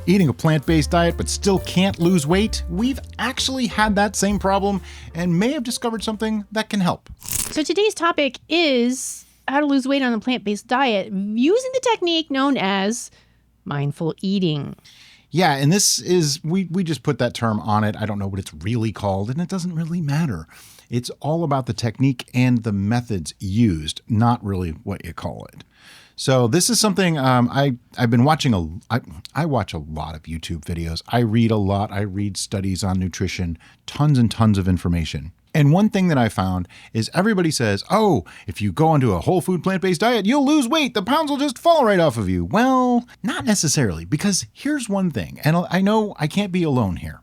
Eating a plant-based diet but still can't lose weight? We've actually had that same problem and may have discovered something that can help. So today's topic is how to lose weight on a plant-based diet using the technique known as mindful eating. Yeah, and this is, we just put that term on it. I don't know what it's really called, and it doesn't really matter. It's all about the technique and the methods used, not really what you call it. So this is something I've been watching. I watch a lot of YouTube videos. I read a lot. I read studies on nutrition, tons and tons of information. And one thing that I found is everybody says, oh, if you go onto a whole food plant-based diet, you'll lose weight. The pounds will just fall right off of you. Well, not necessarily, because here's one thing, and I know I can't be alone here.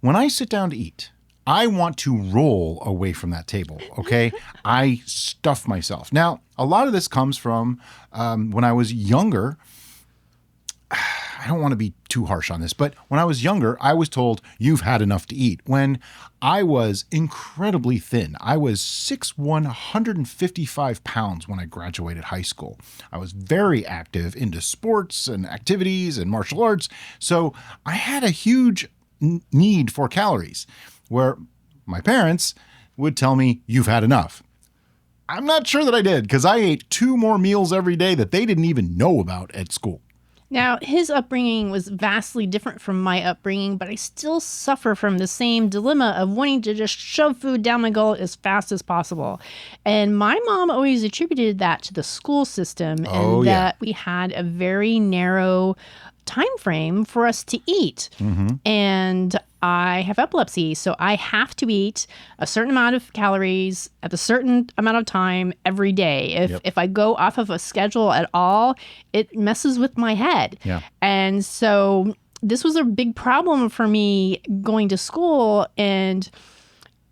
When I sit down to eat, I want to roll away from that table, okay? I stuff myself. Now, a lot of this comes from when I was younger. I don't want to be too harsh on this, but when I was younger, I was told, you've had enough to eat. When I was incredibly thin, I was 6'1", 155 pounds when I graduated high school. I was very active into sports and activities and martial arts, so I had a huge need for calories, where my parents would tell me, you've had enough. I'm not sure that I did, because I ate 2 more meals every day that they didn't even know about at school. Now, his upbringing was vastly different from my upbringing, but I still suffer from the same dilemma of wanting to just shove food down my gullet as fast as possible. And my mom always attributed that to the school system and that we had a very narrow time frame for us to eat. And I have epilepsy, so I have to eat a certain amount of calories at a certain amount of time every day. If I go off of a schedule at all, it messes with my head. And so this was a big problem for me going to school, and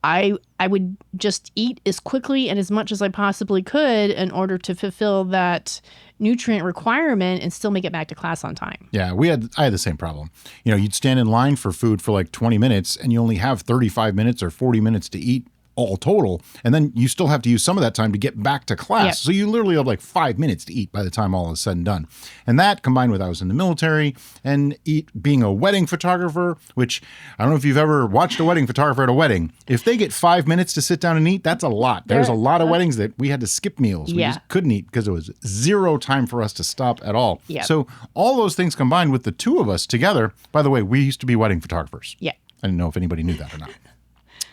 I would just eat as quickly and as much as I possibly could in order to fulfill that nutrient requirement and still make it back to class on time. Yeah, I had the same problem. You know, you'd stand in line for food for like 20 minutes and you only have 35 minutes or 40 minutes to eat all total. And then you still have to use some of that time to get back to class. So you literally have like 5 minutes to eat by the time all is said and done. And that combined with I was in the military and being a wedding photographer, which I don't know if you've ever watched a wedding photographer at a wedding. If they get 5 minutes to sit down and eat, that's a lot. There's a lot of weddings that we had to skip meals. We just couldn't eat because there was 0 time for us to stop at all. So all those things combined with the 2 of us together, by the way, we used to be wedding photographers. I didn't know if anybody knew that or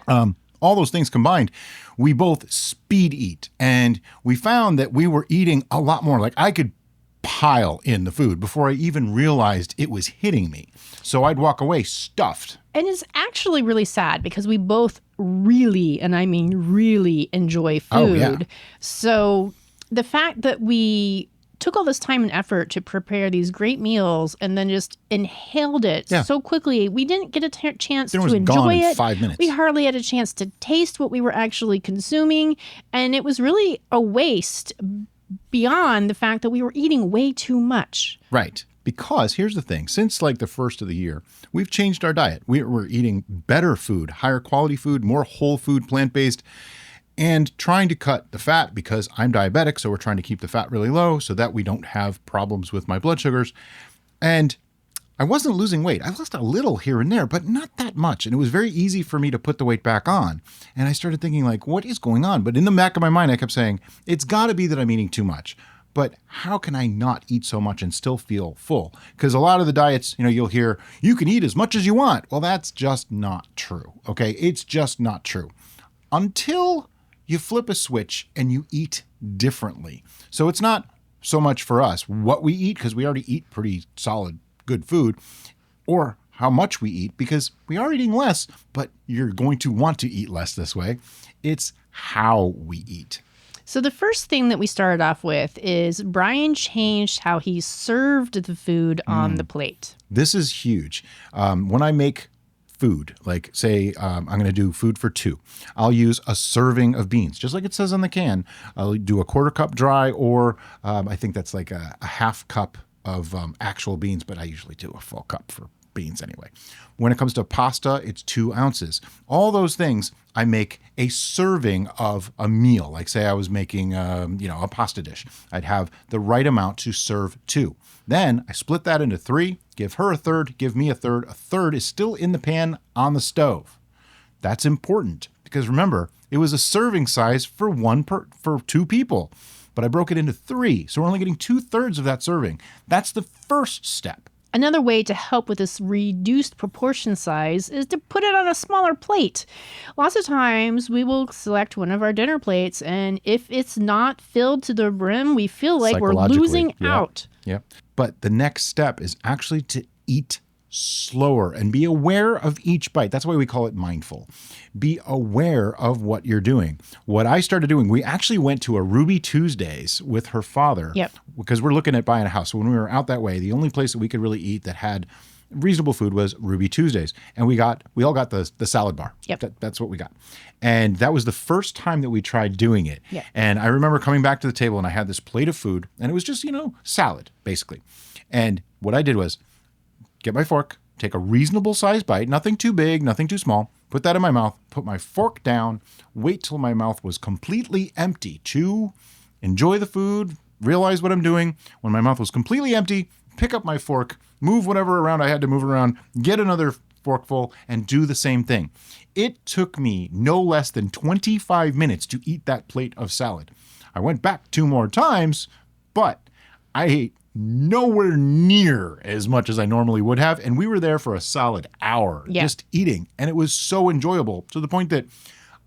not. All those things combined, we both speed eat, and we found that we were eating a lot more. Like I could pile in the food before I even realized it was hitting me. So I'd walk away stuffed. And it's actually really sad because we both really, and I mean really, enjoy food. So the fact that we took all this time and effort to prepare these great meals and then just inhaled it so quickly, we didn't get a chance to enjoy it. 5 minutes. We hardly had a chance to taste what we were actually consuming, and it was really a waste beyond the fact that we were eating way too much. Right. Because here's the thing, since like the first of the year, we've changed our diet. We're eating better food, higher quality food, more whole food, plant-based, and trying to cut the fat because I'm diabetic. So we're trying to keep the fat really low so that we don't have problems with my blood sugars. And I wasn't losing weight. I lost a little here and there, but not that much. And it was very easy for me to put the weight back on. And I started thinking like, what is going on? But in the back of my mind, I kept saying, it's gotta be that I'm eating too much. But how can I not eat so much and still feel full? Because a lot of the diets, you know, you'll hear, you can eat as much as you want. Well, that's just not true, okay? It's just not true. Until you flip a switch and you eat differently. So it's not so much for us what we eat, because we already eat pretty solid, good food, or how much we eat, because we are eating less, but you're going to want to eat less this way. It's how we eat. So the first thing that we started off with is Brian changed how he served the food on the plate. This is huge. When I make food, like say I'm going to do food for 2, I'll use a serving of beans, just like it says on the can. I'll do a 1/4 cup dry, or I think that's like a 1/2 cup of actual beans, but I usually do a full cup for beans anyway. When it comes to pasta, it's 2 ounces. All those things, I make a serving of a meal. Like say I was making, a pasta dish. I'd have the right amount to serve 2. Then I split that into 3, give her a third, give me a third. A third is still in the pan on the stove. That's important because remember, it was a serving size for two people, but I broke it into 3. So we're only getting 2/3 of that serving. That's the first step. Another way to help with this reduced proportion size is to put it on a smaller plate. Lots of times we will select one of our dinner plates, and if it's not filled to the brim, we feel like we're losing out. Yep. But the next step is actually to eat slower and be aware of each bite. That's why we call it mindful. Be aware of what you're doing. What I started doing, we actually went to a Ruby Tuesdays with her father because we're looking at buying a house. So when we were out that way, the only place that we could really eat that had reasonable food was Ruby Tuesdays. And we all got the salad bar. Yep. That's what we got. And that was the first time that we tried doing it. Yep. And I remember coming back to the table and I had this plate of food and it was just, salad basically. And what I did was get my fork, take a reasonable size bite, nothing too big, nothing too small, put that in my mouth, put my fork down, wait till my mouth was completely empty to enjoy the food, realize what I'm doing. When my mouth was completely empty, pick up my fork, move whatever around I had to move around, get another forkful, and do the same thing. It took me no less than 25 minutes to eat that plate of salad. I went back 2 more times, but I ate nowhere near as much as I normally would have. And we were there for a solid hour just eating. And it was so enjoyable to the point that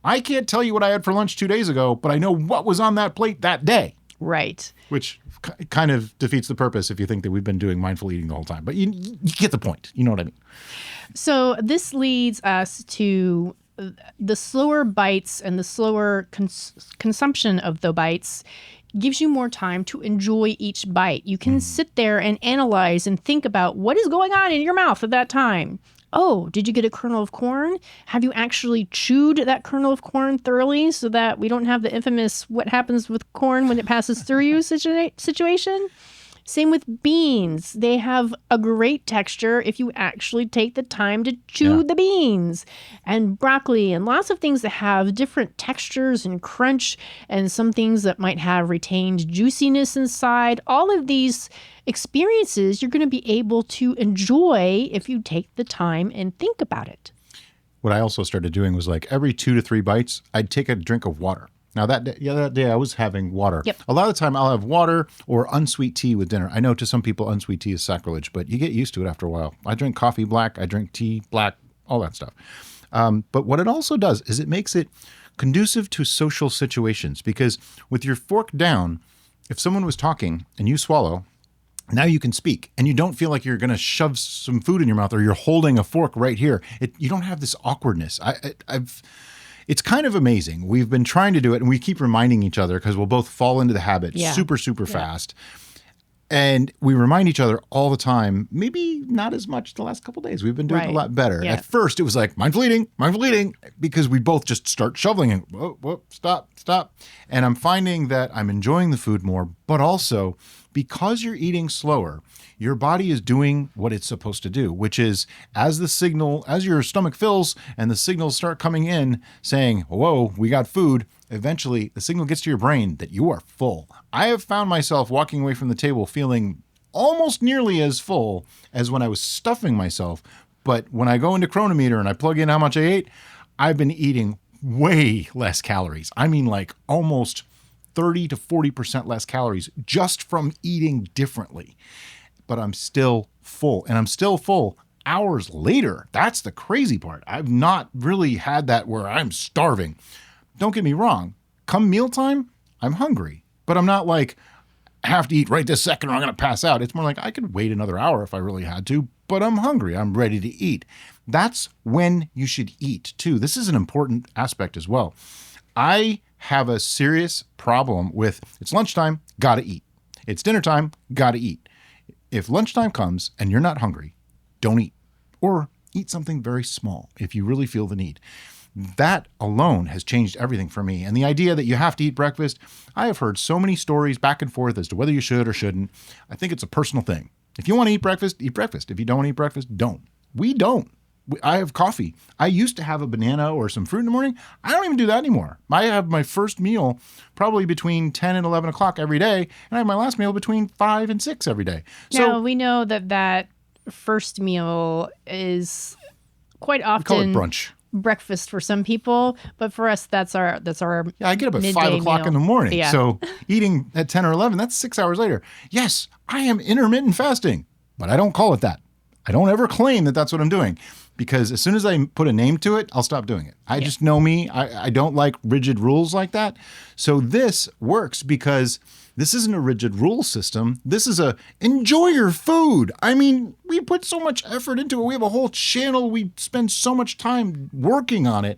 I can't tell you what I had for lunch 2 days ago, but I know what was on that plate that day. Right. Which kind of defeats the purpose if you think that we've been doing mindful eating the whole time. But you get the point. You know what I mean? So this leads us to the slower bites and the slower consumption of the bites gives you more time to enjoy each bite. You can sit there and analyze and think about what is going on in your mouth at that time. Oh, did you get a kernel of corn? Have you actually chewed that kernel of corn thoroughly so that we don't have the infamous what happens with corn when it passes through you situation? Same with beans. They have a great texture if you actually take the time to chew the beans. And broccoli and lots of things that have different textures and crunch, and some things that might have retained juiciness inside. All of these experiences you're going to be able to enjoy if you take the time and think about it. What I also started doing was like every 2 to 3 bites, I'd take a drink of water. Now that day I was having water. Yep. A lot of the time I'll have water or unsweet tea with dinner. I know to some people unsweet tea is sacrilege, but you get used to it after a while. I drink coffee black, I drink tea black, all that stuff. But what it also does is it makes it conducive to social situations because with your fork down, if someone was talking and you swallow, now you can speak and you don't feel like you're going to shove some food in your mouth or you're holding a fork right here. You don't have this awkwardness. It's kind of amazing. We've been trying to do it and we keep reminding each other because we'll both fall into the habit super fast. And we remind each other all the time, maybe not as much the last couple of days. We've been doing a lot better. Yeah. At first, it was like, mindful eating, because we both just start shoveling and whoa, stop. And I'm finding that I'm enjoying the food more, but also because you're eating slower, your body is doing what it's supposed to do, which is as your stomach fills and the signals start coming in saying, whoa, we got food, eventually the signal gets to your brain that you are full. I have found myself walking away from the table feeling almost nearly as full as when I was stuffing myself. But when I go into Chronometer and I plug in how much I ate, I've been eating way less calories. I mean like almost 30 to 40% less calories just from eating differently. But I'm still full, and I'm still full hours later. That's the crazy part. I've not really had that where I'm starving. Don't get me wrong. Come mealtime, I'm hungry, but I'm not like, I have to eat right this second or I'm going to pass out. It's more like I could wait another hour if I really had to, but I'm hungry. I'm ready to eat. That's when you should eat too. This is an important aspect as well. I have a serious problem with it's lunchtime, gotta eat. It's dinner time, gotta eat. If lunchtime comes and you're not hungry, don't eat. Or eat something very small if you really feel the need. That alone has changed everything for me. And the idea that you have to eat breakfast, I have heard so many stories back and forth as to whether you should or shouldn't. I think it's a personal thing. If you want to eat breakfast, eat breakfast. If you don't want to eat breakfast, don't. We don't. I have coffee. I used to have a banana or some fruit in the morning. I don't even do that anymore. I have my first meal probably between 10 and 11 o'clock every day, and I have my last meal between 5 and 6 every day. Now, we know that first meal is quite We call it often brunch. breakfast for some people, but for us, that's our Yeah, I get up at midday 5 o'clock meal. in the morning. Yeah. So eating at 10 or 11, that's 6 hours later. Yes, I am intermittent fasting, but I don't call it that. I don't ever claim that that's what I'm doing, because as soon as I put a name to it, I'll stop doing it. I just know me. I don't like rigid rules like that. So this works because this isn't a rigid rule system. This is a enjoy your food. I mean, we put so much effort into it. We have a whole channel. We spend so much time working on it.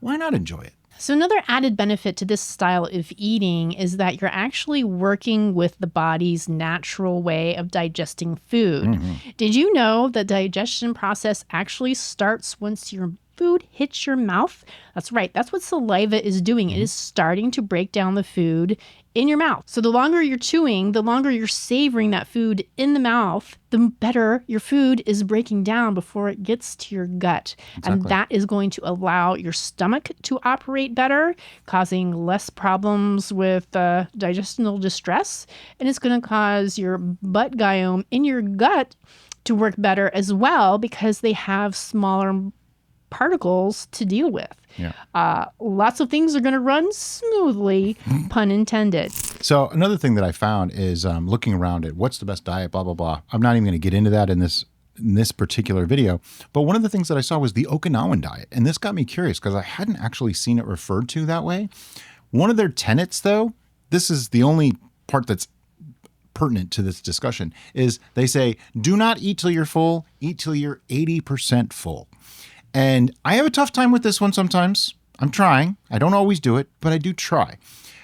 Why not enjoy it? So another added benefit to this style of eating is that you're actually working with the body's natural way of digesting food. Did you know the digestion process actually starts once your food hits your mouth? That's right. That's what saliva is doing. It is starting to break down the food in your mouth. So the longer you're chewing, the longer you're savoring that food in the mouth, the better your food is breaking down before it gets to your gut. And that is going to allow your stomach to operate better, causing less problems with digestional distress. And it's going to cause your butt biome in your gut to work better as well, because they have smaller particles to deal with. Lots of things are going to run smoothly, pun intended. So another thing that I found is looking around at what's the best diet, blah, blah, blah. I'm not even going to get into that in this particular video. But one of the things that I saw was the Okinawan diet. And this got me curious because I hadn't actually seen it referred to that way. One of their tenets, though, this is the only part that's pertinent to this discussion, is they say, do not eat till you're full, eat till you're 80% full. And I have a tough time with this one sometimes. I'm trying. I don't always do it, but I do try.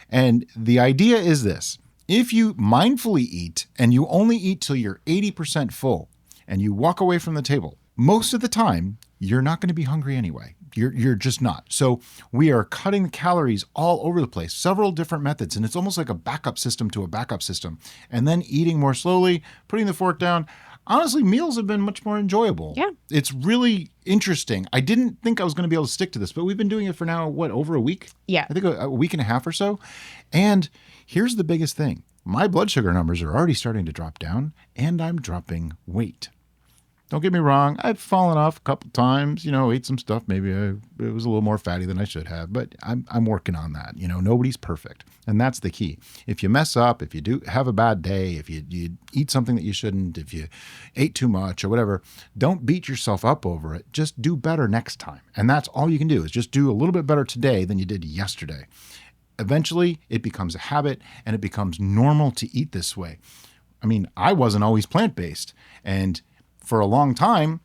And the idea is this. If you mindfully eat and you only eat till you're 80% full and you walk away from the table, most of the time, you're not going to be hungry anyway. You're just not. So we are cutting the calories all over the place, several different methods. And it's almost like a backup system to a backup system. And then eating more slowly, putting the fork down. Honestly, meals have been much more enjoyable. Yeah. It's really interesting. I didn't think I was going to be able to stick to this, but we've been doing it for now, over a week? Yeah. I think a week and a half or so. And here's the biggest thing. My blood sugar numbers are already starting to drop down, and I'm dropping weight. Don't get me wrong. I've fallen off a couple times, ate some stuff. Maybe it was a little more fatty than I should have, but I'm working on that. Nobody's perfect. And that's the key. If you mess up, if you do have a bad day, if you eat something that you shouldn't, if you ate too much or whatever, don't beat yourself up over it. Just do better next time. And that's all you can do, is just do a little bit better today than you did yesterday. Eventually, it becomes a habit and it becomes normal to eat this way. I mean, I wasn't always plant-based, and for a long time,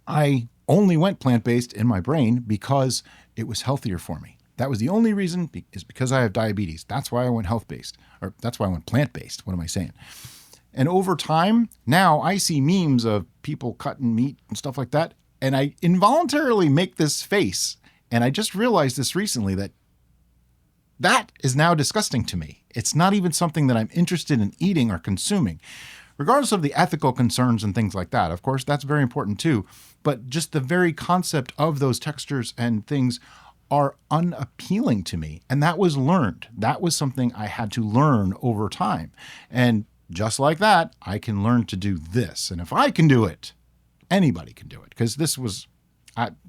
I only went plant-based in my brain because it was healthier for me. That was the only reason, is because I have diabetes. That's why I went health-based, or that's why I went plant-based. What am I saying? And over time, now I see memes of people cutting meat and stuff like that, and I involuntarily make this face. And I just realized this recently, that is now disgusting to me. It's not even something that I'm interested in eating or consuming. Regardless of the ethical concerns and things like that, of course, that's very important too. But just the very concept of those textures and things are unappealing to me. And that was learned. That was something I had to learn over time. And just like that, I can learn to do this. And if I can do it, anybody can do it. Because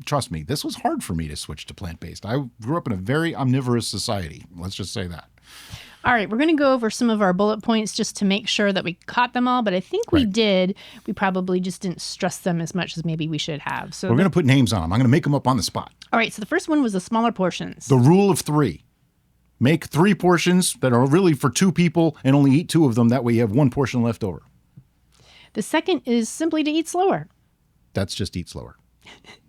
trust me, this was hard for me to switch to plant-based. I grew up in a very omnivorous society. Let's just say that. All right, we're going to go over some of our bullet points just to make sure that we caught them all, but I think we did. We probably just didn't stress them as much as maybe we should have. So we're going to put names on them. I'm going to make them up on the spot. All right, so the first one was the smaller portions. The rule of 3. Make 3 portions that are really for 2 people and only eat 2 of them. That way you have 1 portion left over. The second is simply to eat slower. That's just eat slower.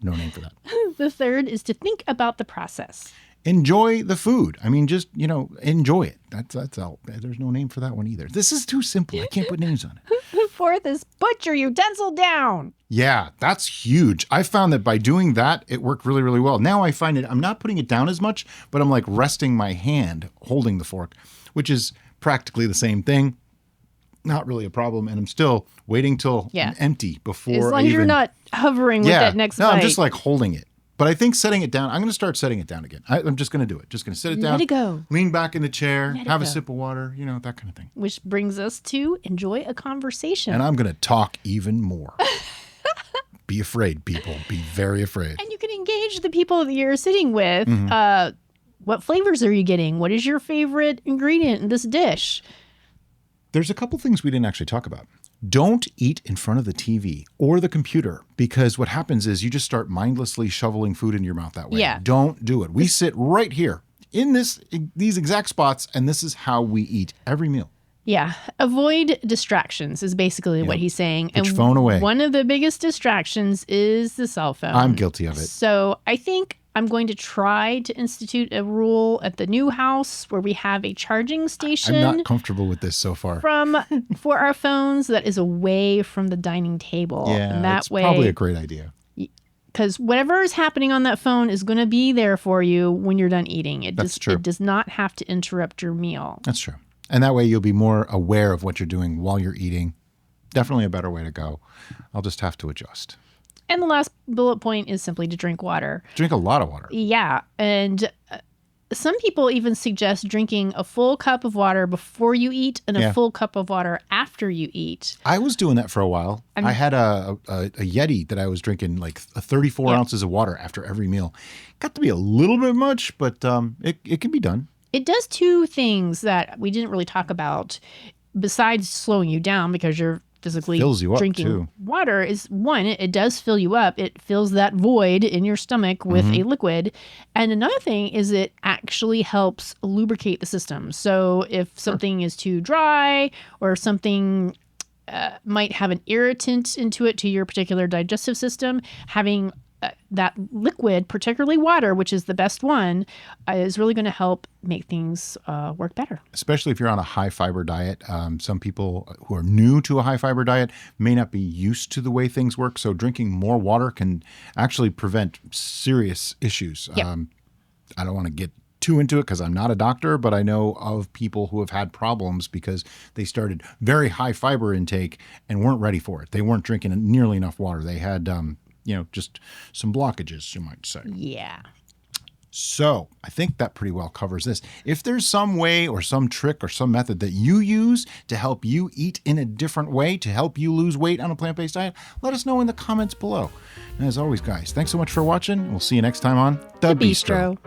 No name for that. The third is to think about the process. Enjoy the food. I mean, just, enjoy it. That's all. There's no name for that one either. This is too simple. I can't put names on it. Fourth is put your utensil down. Yeah, that's huge. I found that by doing that, it worked really, really well. Now I find I'm not putting it down as much, but I'm like resting my hand holding the fork, which is practically the same thing. Not really a problem. And I'm still waiting till I'm empty before as long as you're not hovering with that next bite. I'm just like holding it. But I think setting it down, I'm going to start setting it down again. I'm just going to do it. Just going to sit it down. Let it go. Lean back in the chair, Let it have a go. sip of water, that kind of thing. Which brings us to enjoy a conversation. And I'm going to talk even more. Be afraid, people. Be very afraid. And you can engage the people that you're sitting with. Mm-hmm. What flavors are you getting? What is your favorite ingredient in this dish? There's a couple things we didn't actually talk about. Don't eat in front of the TV or the computer, because what happens is you just start mindlessly shoveling food into your mouth that way. Yeah. Don't do it. We sit right here in these exact spots, and this is how we eat every meal. Yeah. Avoid distractions is basically what he's saying. Put your phone away. One of the biggest distractions is the cell phone. I'm guilty of it. So I think I'm going to try to institute a rule at the new house where we have a charging station. I'm not comfortable with this so far. For our phones that is away from the dining table. Yeah, and that it's way, probably a great idea. because whatever is happening on that phone is going to be there for you when you're done eating. That's true. It does not have to interrupt your meal. That's true. And that way you'll be more aware of what you're doing while you're eating. Definitely a better way to go. I'll just have to adjust. And the last bullet point is simply to drink water. Drink a lot of water. Yeah. And some people even suggest drinking a full cup of water before you eat and a full cup of water after you eat. I was doing that for a while. I had a Yeti that I was drinking like 34 ounces of water after every meal. Got to be a little bit much, but it can be done. It does two things that we didn't really talk about besides slowing you down because you're physically Fills you up, drinking too. water. Is one, it does fill you up. It fills that void in your stomach with a liquid. And another thing is it actually helps lubricate the system. So if something is too dry or something might have an irritant into it to your particular digestive system, having that liquid, particularly water, which is the best one, is really going to help make things work better. Especially if you're on a high fiber diet. Some people who are new to a high fiber diet may not be used to the way things work. So drinking more water can actually prevent serious issues. Yep. I don't want to get too into it because I'm not a doctor, but I know of people who have had problems because they started very high fiber intake and weren't ready for it. They weren't drinking nearly enough water. They had just some blockages, you might say. Yeah. So I think that pretty well covers this. If there's some way or some trick or some method that you use to help you eat in a different way, to help you lose weight on a plant-based diet, let us know in the comments below. And as always, guys, thanks so much for watching. We'll see you next time on The Bistro.